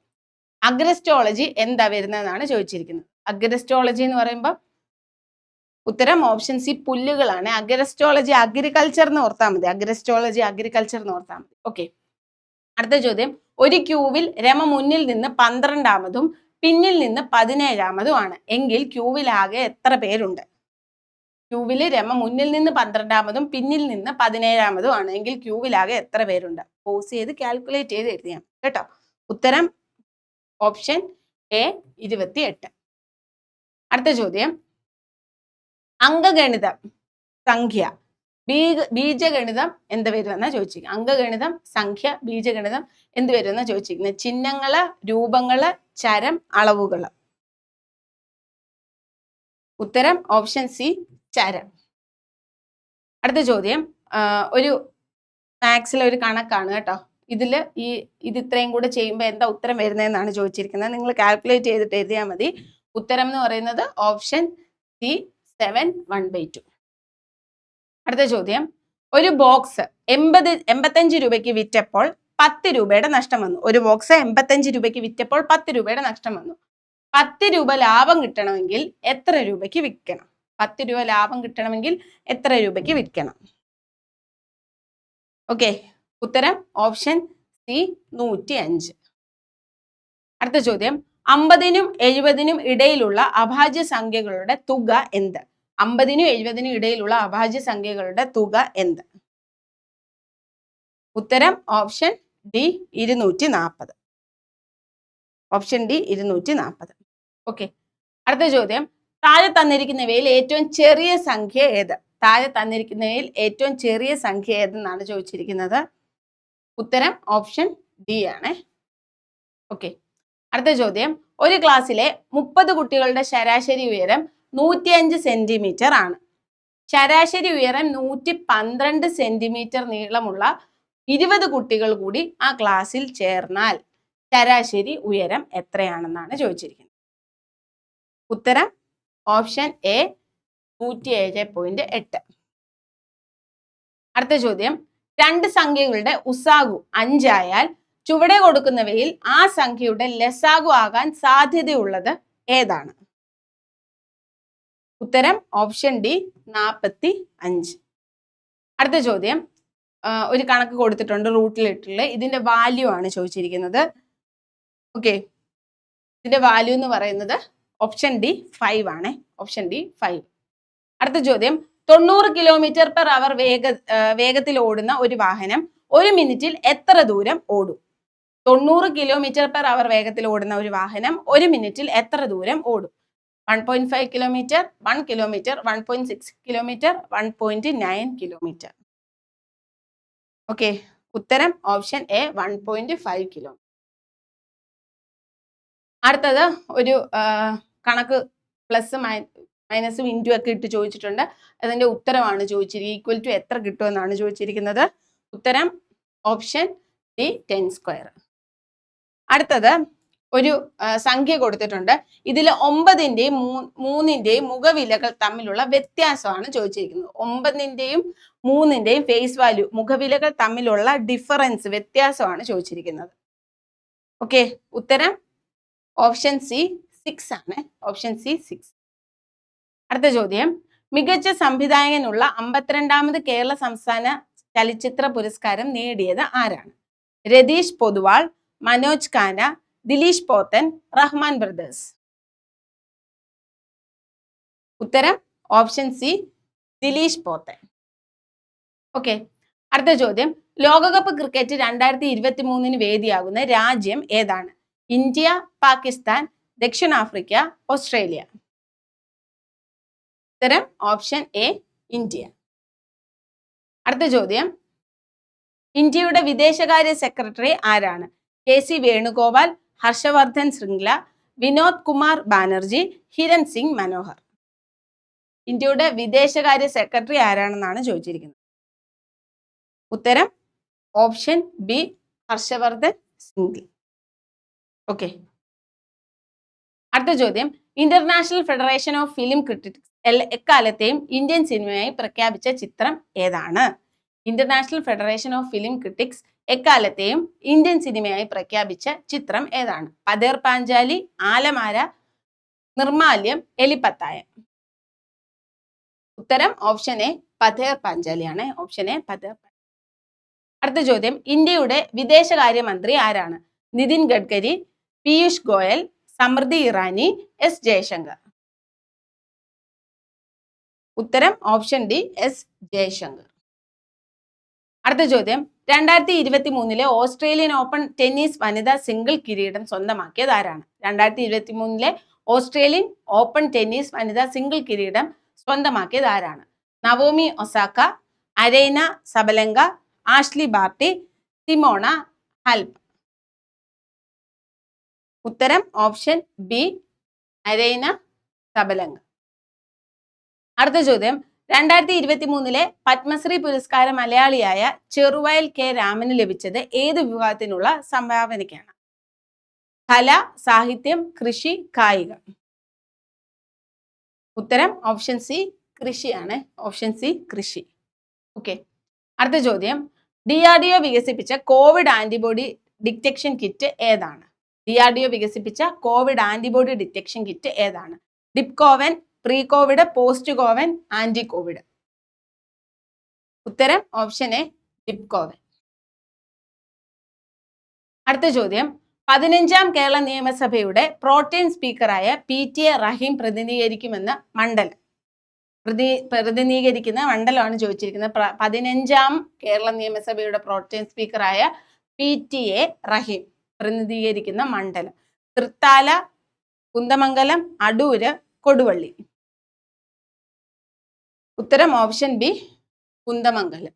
അഗ്രസ്റ്റോളജി എന്താ വരുന്നതെന്നാണ് ചോദിച്ചിരിക്കുന്നത്. അഗ്രസ്റ്റോളജി എന്ന് പറയുമ്പോൾ ഉത്തരം ഓപ്ഷൻ സി പുല്ലുകളാണ്. അഗ്രസ്റ്റോളജി അഗ്രികൾച്ചർ എന്ന് ഓർത്താൽ മതി. അഗ്രസ്റ്റോളജി അഗ്രികൾച്ചർ എന്ന് ഓർത്താൽ മതി. ഓക്കെ. അടുത്ത ചോദ്യം, ഒരു ക്യൂവിൽ രമ മുന്നിൽ നിന്ന് 12ാമതും പിന്നിൽ നിന്ന് 17ാമതും ആണ് എങ്കിൽ ക്യൂവിൽ ആകെ എത്ര പേരുണ്ട്? ക്യൂവിൽ രമ മുന്നിൽ നിന്ന് 12ാമതും പിന്നിൽ നിന്ന് 17ാമതും ആണ് എങ്കിൽ ക്യൂവിലാകെ എത്ര പേരുണ്ട്? പോസ് ചെയ്ത് കാൽക്കുലേറ്റ് ചെയ്ത് എഴുതിയാൽ കേട്ടോ. ഉത്തരം ഓപ്ഷൻ എ 28. അടുത്ത ചോദ്യം, അംഗഗണിതം സംഖ്യ ബീജഗണിതം എന്ത് വരുമെന്നാ ചോദിച്ചിരിക്കുന്നത്. അംഗഗണിതം സംഖ്യ ബീജഗണിതം എന്ത് വരുമെന്നാ ചോദിച്ചിരിക്കുന്നത്. ചിഹ്നങ്ങള്, രൂപങ്ങള്, ചരം, അളവുകള്. ഉത്തരം ഓപ്ഷൻ സി ചരം. അടുത്ത ചോദ്യം ഒരു മാത്സിലെ ഒരു കണക്കാണ് കേട്ടോ. ഇത് ഇത്രയും കൂടെ ചെയ്യുമ്പോൾ എന്താ ഉത്തരം വരുന്നതെന്നാണ് ചോദിച്ചിരിക്കുന്നത്. നിങ്ങൾ കാൽക്കുലേറ്റ് ചെയ്തിട്ട് എഴുതിയാൽ മതി. ഉത്തരം എന്ന് പറയുന്നത് ഓപ്ഷൻ സി 7/1/2. അടുത്ത ചോദ്യം, ഒരു ബോക്സ് 85 രൂപയ്ക്ക് വിറ്റപ്പോൾ 10 രൂപയുടെ നഷ്ടം വന്നു. ഒരു ബോക്സ് 85 രൂപയ്ക്ക് വിറ്റപ്പോൾ 10 രൂപയുടെ നഷ്ടം വന്നു. 10 രൂപ ലാഭം കിട്ടണമെങ്കിൽ എത്ര രൂപയ്ക്ക് വിൽക്കണം? 10 രൂപ ലാഭം കിട്ടണമെങ്കിൽ എത്ര രൂപയ്ക്ക് വിൽക്കണം? ഓക്കെ, ഉത്തരം ഓപ്ഷൻ സി 105. അടുത്ത ചോദ്യം, 50നും 70നും ഇടയിലുള്ള അഭാജ്യ സംഖ്യകളുടെ തുക എന്ത്? 50നും 70നും ഇടയിലുള്ള അഭാജ്യ സംഖ്യകളുടെ തുക എന്ത്? ഉത്തരം option D 240. Option D 240. Okay. അടുത്ത ചോദ്യം, താഴെ തന്നിരിക്കുന്നവയിൽ ഏറ്റവും ചെറിയ സംഖ്യ ഏത്? താഴെ തന്നിരിക്കുന്നവയിൽ ഏറ്റവും ചെറിയ സംഖ്യ ഏതെന്നാണ് ചോദിച്ചിരിക്കുന്നത്. ഉത്തരം ഓപ്ഷൻ ഡി ആണ്. ഓക്കെ. അടുത്ത ചോദ്യം, ഒരു ക്ലാസ്സിലെ 30 കുട്ടികളുടെ ശരാശരി ഉയരം 105 സെന്റിമീറ്റർ ആണ്. ശരാശരി ഉയരം 112 സെന്റിമീറ്റർ നീളമുള്ള 20 കുട്ടികൾ കൂടി ആ ക്ലാസ്സിൽ ചേർന്നാൽ ശരാശരി ഉയരം എത്രയാണെന്നാണ് ചോദിച്ചിരിക്കുന്നത്. ഉത്തരം ഓപ്ഷൻ എ 107.8. അടുത്ത ചോദ്യം, 2 സംഖ്യകളുടെ ഉസാഗു 5 ആയാൽ ചുവടെ കൊടുക്കുന്നവയിൽ ആ സംഖ്യയുടെ ലസാഗു ആകാൻ സാധ്യതയുള്ളത് ഏതാണ്? ഉത്തരം ഓപ്ഷൻ ഡി 45. അടുത്ത ചോദ്യം, ഒരു കണക്ക് കൊടുത്തിട്ടുണ്ട് റൂട്ടിലിട്ടുള്ള. ഇതിന്റെ വാല്യൂ ആണ് ചോദിച്ചിരിക്കുന്നത്. ഓക്കെ, ഇതിന്റെ വാല്യൂ എന്ന് പറയുന്നത് ഓപ്ഷൻ ഡി 5 ആണ്. Option D 5. അടുത്ത ചോദ്യം, 90 km/h വേഗത്തിൽ ഓടുന്ന ഒരു വാഹനം 1 മിനിറ്റിൽ എത്ര ദൂരം ഓടും? 90 km/h വേഗത്തിൽ ഓടുന്ന ഒരു വാഹനം 1 മിനിറ്റിൽ എത്ര ദൂരം ഓടും? 1.5 kilometre, 1 kilometre, 1.6 kilometre, 1.9 kilometre. Okay, ഉത്തരം ഓപ്ഷൻ എ 1.5 കിലോമീറ്റർ. അടുത്തത് ഒരു കണക്ക് പ്ലസ് മൈനസും ഇൻറ്റു ഒക്കെ ഇട്ട് ചോദിച്ചിട്ടുണ്ട്. അതിന്റെ ഉത്തരമാണ് ചോദിച്ചിരിക്കുന്നത്. ഈക്വൽ ടു എത്ര കിട്ടുമെന്നാണ് ചോദിച്ചിരിക്കുന്നത്. ഉത്തരം ഓപ്ഷൻ ഡി 10². അടുത്തത് ഒരു സംഖ്യ കൊടുത്തിട്ടുണ്ട്. ഇതിൽ 9ന്റെയും 3ന്റെയും മുഖവിലകൾ തമ്മിലുള്ള വ്യത്യാസമാണ് ചോദിച്ചിരിക്കുന്നത്. 9ന്റെയും 3ന്റെയും ഫേസ് വാല്യൂ മുഖവിലകൾ തമ്മിലുള്ള ഡിഫറൻസ് വ്യത്യാസമാണ് ചോദിച്ചിരിക്കുന്നത്. ഓക്കെ, ഉത്തരം ഓപ്ഷൻ സി 6 ആണ്. Option C 6. അടുത്ത ചോദ്യം, മികച്ച സംവിധായകനുള്ള 52ാമത് കേരള സംസ്ഥാന ചലച്ചിത്ര പുരസ്കാരം നേടിയത് ആരാണ്? രതീഷ് പൊതുവാൾ, മനോജ് ഖാന, ദിലീഷ് പോത്തൻ, റഹ്മാൻ ബ്രദേഴ്സ്. ഉത്തരം option C Dileesh Pothan. Okay. അടുത്ത ചോദ്യം, ലോകകപ്പ് ക്രിക്കറ്റ് 2023 വേദിയാകുന്ന രാജ്യം ഏതാണ്? ഇന്ത്യ, പാകിസ്ഥാൻ, ദക്ഷിണാഫ്രിക്ക, ഓസ്ട്രേലിയ. ഉത്തരം ഓപ്ഷൻ എ ഇന്ത്യ. അടുത്ത ചോദ്യം, ഇന്ത്യയുടെ വിദേശകാര്യ സെക്രട്ടറി ആരാണ്? KC വേണുഗോപാൽ, ഹർഷവർദ്ധൻ ശൃംഗ്ല, വിനോദ് കുമാർ ബാനർജി, ഹിരൺ സിംഗ് മനോഹർ. ഇന്ത്യയുടെ വിദേശകാര്യ സെക്രട്ടറി ആരാണെന്നാണ് ചോദിച്ചിരിക്കുന്നത്. ഉത്തരം option B, Harshvardhan Shringla. Okay. അടുത്ത ചോദ്യം, international federation of film critics എക്കാലത്തെയും ഇന്ത്യൻ സിനിമയായി പ്രഖ്യാപിച്ച ചിത്രം ഏതാണ്? International federation of film critics എക്കാലത്തെയും ഇന്ത്യൻ സിനിമയായി പ്രഖ്യാപിച്ച ചിത്രം ഏതാണ്? പതേർ പാഞ്ചാലി, ആലമാര, നിർമാല്യം, എലിപ്പത്തായം. ഉത്തരം ഓപ്ഷൻ എ, പതേർ പാഞ്ചാലിയാണ്. Option A, Pather. അടുത്ത ചോദ്യം, ഇന്ത്യയുടെ വിദേശകാര്യമന്ത്രി ആരാണ്? നിതിൻ ഗഡ്കരി, പീയൂഷ് ഗോയൽ, സമൃദ്ധി ഇറാനി, എസ് ജയശങ്കർ. ഉത്തരം ഓപ്ഷൻ ഡി, എസ് ജയശങ്കർ. അടുത്ത ചോദ്യം, 2023 ഓസ്ട്രേലിയൻ ഓപ്പൺ ടെന്നീസ് വനിതാ സിംഗിൾ കിരീടം സ്വന്തമാക്കിയത് ആരാണ്? 2023 ഓസ്ട്രേലിയൻ ഓപ്പൺ ടെന്നീസ് വനിതാ സിംഗിൾ കിരീടം സ്വന്തമാക്കിയത് ആരാണ്? Naomi Osaka, Aryna Sabalenka, Ashleigh Barty, Simona Halep. ഉത്തരം ഓപ്ഷൻ ബി, അരൈന സബലങ്ക. അടുത്ത ചോദ്യം, 2023 പത്മശ്രീ പുരസ്കാരം മലയാളിയായ ചെറുവയൽ K രാമന് ലഭിച്ചത് ഏത് വിഭാഗത്തിനുള്ള സംഭാവനയ്ക്കാണ്? കല, സാഹിത്യം, കൃഷി, കായികം. ഉത്തരം ഓപ്ഷൻ സി, കൃഷിയാണ്. ഓപ്ഷൻ സി, കൃഷി. ഓക്കെ. അടുത്ത ചോദ്യം, DRDO വികസിപ്പിച്ച കോവിഡ് ആന്റിബോഡി ഡിറ്റക്ഷൻ കിറ്റ് ഏതാണ്? DRDO വികസിപ്പിച്ച കോവിഡ് ആന്റിബോഡി ഡിറ്റക്ഷൻ കിറ്റ് ഏതാണ്? Dipcovan, pre Covid, post Covid, anti Covid. ഉത്തരം ഓപ്ഷൻ എ, ഡിപ്കോവൻ. അടുത്ത ചോദ്യം, 15ാം കേരള നിയമസഭയുടെ പ്രോട്ടേം സ്പീക്കറായ PTA റഹീം പ്രതിനിധീകരിക്കുന്ന മണ്ഡലമാണ് ചോദിച്ചിരിക്കുന്നത്. 15ാം കേരള നിയമസഭയുടെ പ്രോട്ടേം സ്പീക്കറായ PTA റഹീം പ്രതിനിധീകരിക്കുന്ന മണ്ഡലം. തൃത്താല, കുന്ദമംഗലം, അടൂര്, കൊടുവള്ളി. ഉത്തരം ഓപ്ഷൻ ബി, കുന്ദമംഗലം.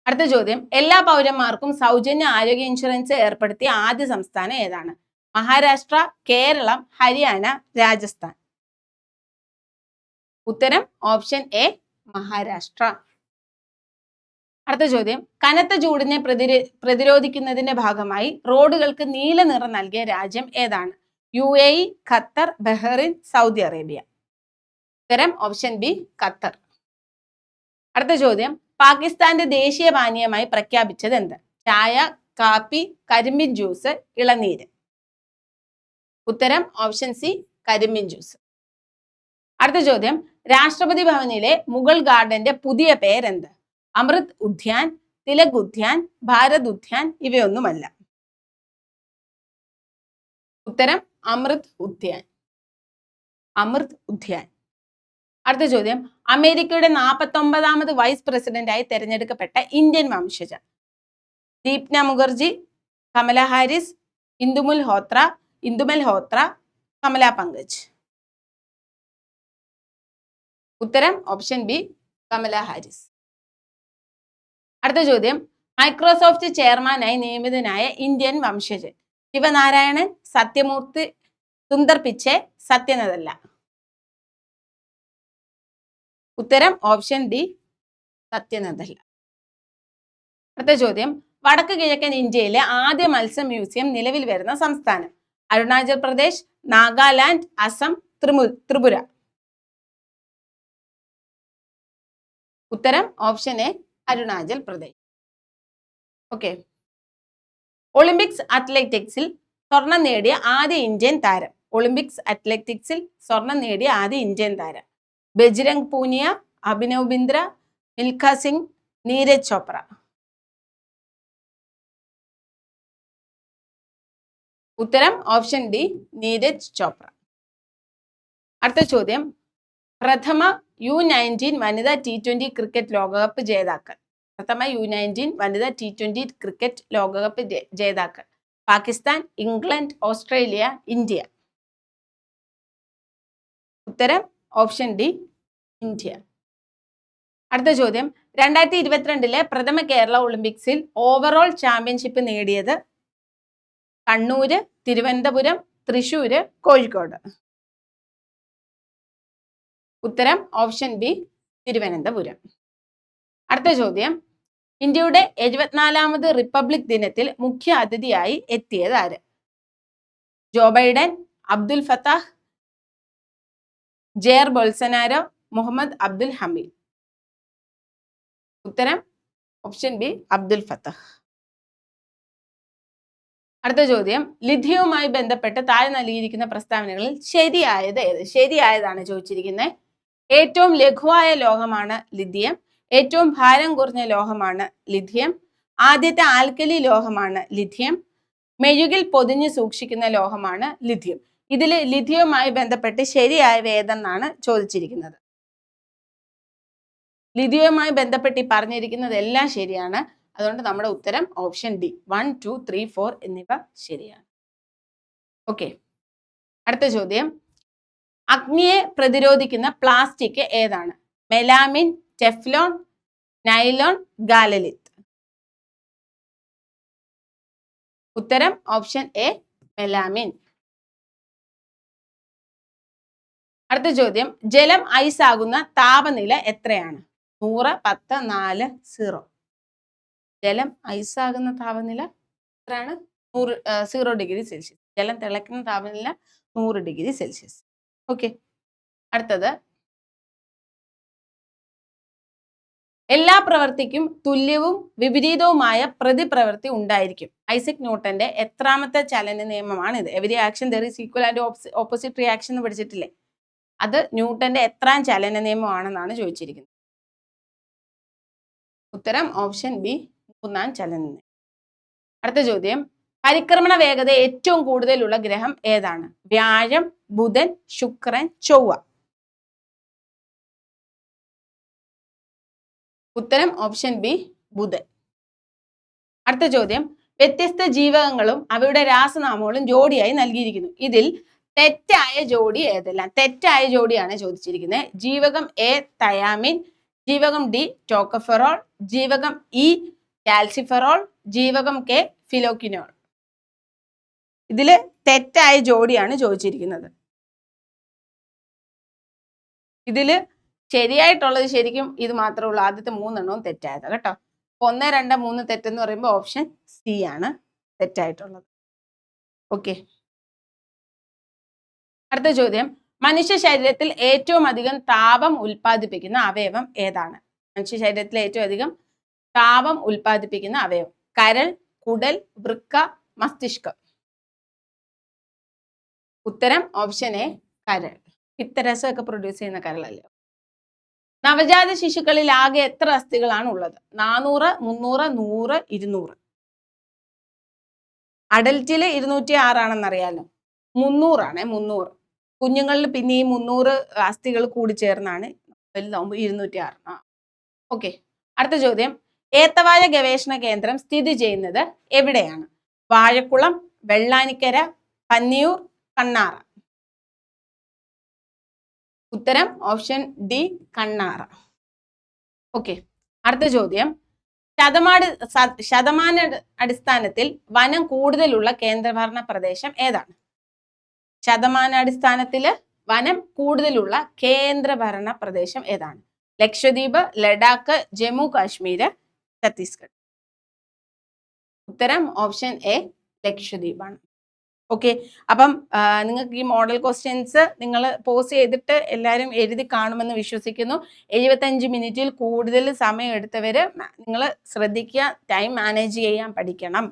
അടുത്ത ചോദ്യം, എല്ലാ പൗരന്മാർക്കും സൗജന്യ ആരോഗ്യ ഇൻഷുറൻസ് ഏർപ്പെടുത്തിയ ആദ്യ സംസ്ഥാനം ഏതാണ്? മഹാരാഷ്ട്ര, കേരളം, ഹരിയാന, രാജസ്ഥാൻ. ഉത്തരം ഓപ്ഷൻ എ, മഹാരാഷ്ട്ര. അടുത്ത ചോദ്യം, കനത്ത ചൂടിനെ പ്രതിരോധിക്കുന്നതിന്റെ ഭാഗമായി റോഡുകൾക്ക് നീല നിറം നൽകിയ രാജ്യം ഏതാണ്? UAE, Qatar, Bahrain, Saudi Arabia. ഉത്തരം ഓപ്ഷൻ ബി, ഖത്തർ. അടുത്ത ചോദ്യം, പാകിസ്ഥാന്റെ ദേശീയ പാനീയമായി പ്രഖ്യാപിച്ചത് എന്ത്? ചായ, കാപ്പി, കരിമ്പിൻ ജ്യൂസ്, ഇളനീര്. ഉത്തരം ഓപ്ഷൻ സി, കരിമ്പിൻ ജ്യൂസ്. അടുത്ത ചോദ്യം, രാഷ്ട്രപതി ഭവനിലെ മുഗൾ ഗാർഡന്റെ പുതിയ പേരെന്ത്? അമൃത് ഉദ്യാൻ, തിലക് ഉദ്യാൻ, ഭാരത് ഉദ്യാൻ, ഇവയൊന്നുമല്ല. ഉത്തരം അമൃത് ഉദ്യാൻ. അമൃത് ഉദ്യാൻ. അടുത്ത ചോദ്യം, അമേരിക്കയുടെ 49ാമത് വൈസ് പ്രസിഡന്റായി തെരഞ്ഞെടുക്കപ്പെട്ട ഇന്ത്യൻ വംശജ? ദീപ്ന മുഖർജി, കമല ഹാരിസ്, ഇന്ദുമൽ ഹോത്ര, കമല പങ്കജ്. ഉത്തരം ഓപ്ഷൻ ബി, കമല ഹാരിസ്. അടുത്ത ചോദ്യം, മൈക്രോസോഫ്റ്റ് ചെയർമാനായി നിയമിതനായ ഇന്ത്യൻ വംശജൻ? ശിവനാരായണൻ, സത്യമൂർത്തി, സുന്ദർ പിച്ചെ, സത്യനദല്ല. ഉത്തരം ഓപ്ഷൻ ഡി, സത്യനദല്ല. അടുത്ത ചോദ്യം, വടക്ക് കിഴക്കൻ ഇന്ത്യയിലെ ആദ്യ മത്സ്യ മ്യൂസിയം നിലവിൽ വരുന്ന സംസ്ഥാനം? അരുണാചൽ പ്രദേശ്, നാഗാലാൻഡ്, അസം, ത്രിപുര. ഉത്തരം option A, Arunachal Pradesh. Okay. Olympics അത്ലറ്റിക്സിൽ സ്വർണം നേടിയ ആദ്യ ഇന്ത്യൻ താരം? ഒളിമ്പിക്സ് അത്ലറ്റിക്സിൽ സ്വർണം നേടിയ ആദ്യ ഇന്ത്യൻ താരം? ബജ്രംഗ് പൂനിയ, അഭിനവ് ബിന്ദ്ര, മിൽഖ സിംഗ്, നീരജ് ചോപ്ര. ഉത്തരം ഓപ്ഷൻ ഡി, നീരജ് ചോപ്ര. അടുത്ത ചോദ്യം, പ്രഥമ U19 വനിതാ T20 ക്രിക്കറ്റ് ലോകകപ്പ് ജേതാക്കൾ? പ്രഥമ U19 വനിതാ T20 ക്രിക്കറ്റ് ലോകകപ്പ് ജേതാക്കൾ? Pakistan, England, Australia, India. ഉത്തരം ഓപ്ഷൻ ഡി, ഇന്ത്യ. അടുത്ത ചോദ്യം, 2022 പ്രഥമ കേരള ഒളിമ്പിക്സിൽ ഓവറോൾ ചാമ്പ്യൻഷിപ്പ് നേടിയത് കണ്ണൂര്, തിരുവനന്തപുരം, തൃശ്ശൂര്, കോഴിക്കോട്? ഉത്തരം ഓപ്ഷൻ ബി, തിരുവനന്തപുരം. അടുത്ത ചോദ്യം, ഇന്ത്യയുടെ 74ാമത് റിപ്പബ്ലിക് ദിനത്തിൽ മുഖ്യ അതിഥിയായി എത്തിയത് ആര്? Joe Biden, Abdul Fattah, Jair Bolsonaro, Muhammad Abdul Hamid? ഉത്തരം ഓപ്ഷൻ ബി, അബ്ദുൽ ഫത്താഹ്. അടുത്ത ചോദ്യം, ലിഥിയവുമായി ബന്ധപ്പെട്ട് താഴെ നൽകിയിരിക്കുന്ന പ്രസ്താവനകളിൽ ശരിയായത് ഏത്? ശരിയായതാണ് ചോദിച്ചിരിക്കുന്നത്. ഏറ്റവും ലഘുവായ ലോഹമാണ് ലിഥിയം. ഏറ്റവും ഭാരം കുറഞ്ഞ ലോഹമാണ് ലിഥിയം. ആദ്യത്തെ ആൽക്കലി ലോഹമാണ് ലിഥിയം. മെഴുകിൽ പൊതിഞ്ഞു സൂക്ഷിക്കുന്ന ലോഹമാണ് ലിഥിയം. ഇതിൽ ലിഥിയവുമായി ബന്ധപ്പെട്ട് ശരിയായവ ഏതെന്നാണ് ചോദിച്ചിരിക്കുന്നത്. ലിഥിയവുമായി ബന്ധപ്പെട്ട് ഈ പറഞ്ഞിരിക്കുന്നത് എല്ലാം ശരിയാണ്. അതുകൊണ്ട് നമ്മുടെ ഉത്തരം ഓപ്ഷൻ ഡി, 1, 2, 3, 4 എന്നിവ ശരിയാണ്. ഓക്കെ, അടുത്ത ചോദ്യം, അഗ്നിയെ പ്രതിരോധിക്കുന്ന പ്ലാസ്റ്റിക് ഏതാണ്? Melamine, Teflon, nylon, galalith? ഉത്തരം ഓപ്ഷൻ എ, മെലാമിൻ. അടുത്ത ചോദ്യം, ജലം ഐസ് ആകുന്ന താപനില എത്രയാണ്? 100, 10, 4, 0? ജലം ഐസ് ആകുന്ന താപനില എത്രയാണ്? 0 ഡിഗ്രി സെൽഷ്യസ്. ജലം തിളയ്ക്കുന്ന താപനില 100 ഡിഗ്രി സെൽഷ്യസ്. ഓക്കെ, അടുത്തത്, എല്ലാ പ്രവൃത്തിക്കും തുല്യവും വിപരീതവുമായ പ്രതിപ്രവൃത്തി ഉണ്ടായിരിക്കും. ഐസക് ന്യൂട്ടന്റെ എത്രാമത്തെ ചലന നിയമമാണ് ഇത്? Every action there is equal and opposite reaction എന്ന് പഠിച്ചിട്ടില്ലേ? അത് ന്യൂട്ടന്റെ എത്രാം ചലന നിയമമാണെന്നാണ് ചോദിച്ചിരിക്കുന്നത്. ഉത്തരം ഓപ്ഷൻ ബി, 3ാം ചലന നിയമം. അടുത്ത ചോദ്യം, പരിക്രമണ വേഗത ഏറ്റവും കൂടുതലുള്ള ഗ്രഹം ഏതാണ്? വ്യാഴം, ബുധൻ, ശുക്രൻ, ചൊവ്വ? ഉത്തരം ഓപ്ഷൻ ബി, ബുധൻ. അടുത്ത ചോദ്യം, വ്യത്യസ്ത ജീവകങ്ങളും അവയുടെ രാസനാമങ്ങളും ജോഡിയായി നൽകിയിരിക്കുന്നു. ഇതിൽ തെറ്റായ ജോഡി ഏതെല്ലാം? തെറ്റായ ജോഡിയാണ് ചോദിച്ചിരിക്കുന്നത്. ജീവകം എ തയാമിൻ, ജീവകം ഡി ടോക്കഫെറോൾ, ജീവകം ഇ കാൽസിഫെറോൾ, ജീവകം കെ ഫിലോക്കിനോൾ? ഇതില് തെറ്റായ ജോഡിയാണ് ചോദിച്ചിരിക്കുന്നത്. ഇതില് ശരിയായിട്ടുള്ളത് ശരിക്കും ഇത് മാത്രമേ ഉള്ളൂ. ആദ്യത്തെ 3 എണ്ണവും തെറ്റായത് കേട്ടോ. 1, 2, 3 തെറ്റെന്ന് പറയുമ്പോൾ ഓപ്ഷൻ സി ആണ് തെറ്റായിട്ടുള്ളത്. ഓക്കെ, അടുത്ത ചോദ്യം, മനുഷ്യ ശരീരത്തിൽ ഏറ്റവും അധികം താപം ഉൽപ്പാദിപ്പിക്കുന്ന അവയവം ഏതാണ്? മനുഷ്യ ശരീരത്തിൽ ഏറ്റവും അധികം താപം ഉൽപ്പാദിപ്പിക്കുന്ന അവയവം? കരൾ, കുടൽ, വൃക്ക, മസ്തിഷ്കം? ഉത്തരം ഓപ്ഷൻ എ, കരൾ. പിത്തരസമൊക്കെ പ്രൊഡ്യൂസ് ചെയ്യുന്ന കരളല്ലേ. നവജാത ശിശുക്കളിൽ ആകെ എത്ര അസ്ഥികളാണ് ഉള്ളത്? 400, 300, 100, 200? അഡൽറ്റില് 206 ആണെന്നറിയാലോ. 300 ആണ്, 300. കുഞ്ഞുങ്ങളിൽ പിന്നെ ഈ 300 അസ്ഥികൾ കൂടി ചേർന്നാണ് വലുതാവുമ്പോൾ 206. ഓക്കെ, അടുത്ത ചോദ്യം, ഏത്തവാഴ ഗവേഷണ കേന്ദ്രം സ്ഥിതി ചെയ്യുന്നത് എവിടെയാണ്? വാഴക്കുളം, വെള്ളാനിക്കര, പന്നിയൂർ, കണ്ണാറ? ഉത്തരം ഓപ്ഷൻ ഡി, കണ്ണാറ. ഓക്കെ, അടുത്ത ചോദ്യം, ശതമാന അടിസ്ഥാനത്തിൽ വനം കൂടുതലുള്ള കേന്ദ്രഭരണ പ്രദേശം ഏതാണ്? ശതമാനാടിസ്ഥാനത്തില് വനം കൂടുതലുള്ള കേന്ദ്രഭരണ പ്രദേശം ഏതാണ്? ലക്ഷദ്വീപ്, ലഡാക്ക്, ജമ്മു കാശ്മീര്, ഛത്തീസ്ഗഡ്? ഉത്തരം ഓപ്ഷൻ എ, ലക്ഷദ്വീപാണ്. ഓക്കെ, അപ്പം നിങ്ങൾക്ക് ഈ മോഡൽ ക്വസ്റ്റ്യൻസ് നിങ്ങൾ പോസ് ചെയ്തിട്ട് എല്ലാവരും എഴുതി കാണുമെന്ന് വിശ്വസിക്കുന്നു. 75 മിനിറ്റിൽ കൂടുതൽ സമയം എടുത്തവർ നിങ്ങൾ ശ്രദ്ധിക്കുക, ടൈം മാനേജ് ചെയ്യാൻ പഠിക്കണം.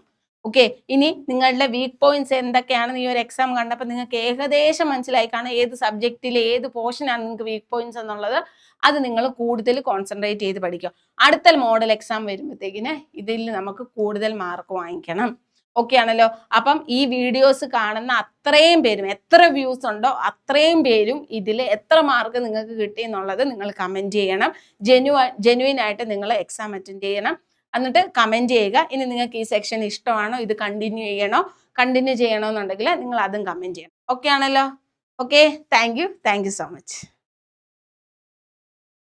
ഓക്കെ, ഇനി നിങ്ങളുടെ വീക്ക് പോയിന്റ്സ് എന്തൊക്കെയാണെന്ന് ഈ ഒരു എക്സാം കണ്ടപ്പോൾ നിങ്ങൾക്ക് ഏകദേശം മനസ്സിലായി കാണാം ഏത് സബ്ജക്റ്റിൽ ഏത് പോർഷനാണ് നിങ്ങൾക്ക് വീക്ക് പോയിന്റ്സ് എന്നുള്ളത്. അത് നിങ്ങൾ കൂടുതൽ കോൺസെൻട്രേറ്റ് ചെയ്ത് പഠിക്കുക. അടുത്ത മോഡൽ എക്സാം വരുമ്പോഴത്തേക്കിന് ഇതിൽ നമുക്ക് കൂടുതൽ മാർക്ക് വാങ്ങിക്കണം. ഓക്കെ ആണല്ലോ. അപ്പം ഈ വീഡിയോസ് കാണുന്ന അത്രയും പേരും, എത്ര വ്യൂസ് ഉണ്ടോ അത്രയും പേരും ഇതിൽ എത്ര മാർക്ക് നിങ്ങൾക്ക് കിട്ടി എന്നുള്ളത് നിങ്ങൾ കമൻറ്റ് ചെയ്യണം. ജെന്യുവൻ ആയിട്ട് നിങ്ങൾ എക്സാം അറ്റൻഡ് ചെയ്യണം. എന്നിട്ട് കമൻറ്റ് ചെയ്യുക. ഇനി നിങ്ങൾക്ക് ഈ സെക്ഷൻ ഇഷ്ടമാണോ, ഇത് കണ്ടിന്യൂ ചെയ്യണമെന്നുണ്ടെങ്കിൽ നിങ്ങൾ അതും കമൻറ്റ് ചെയ്യണം. ഓക്കെ ആണല്ലോ. Okay, thank you so much.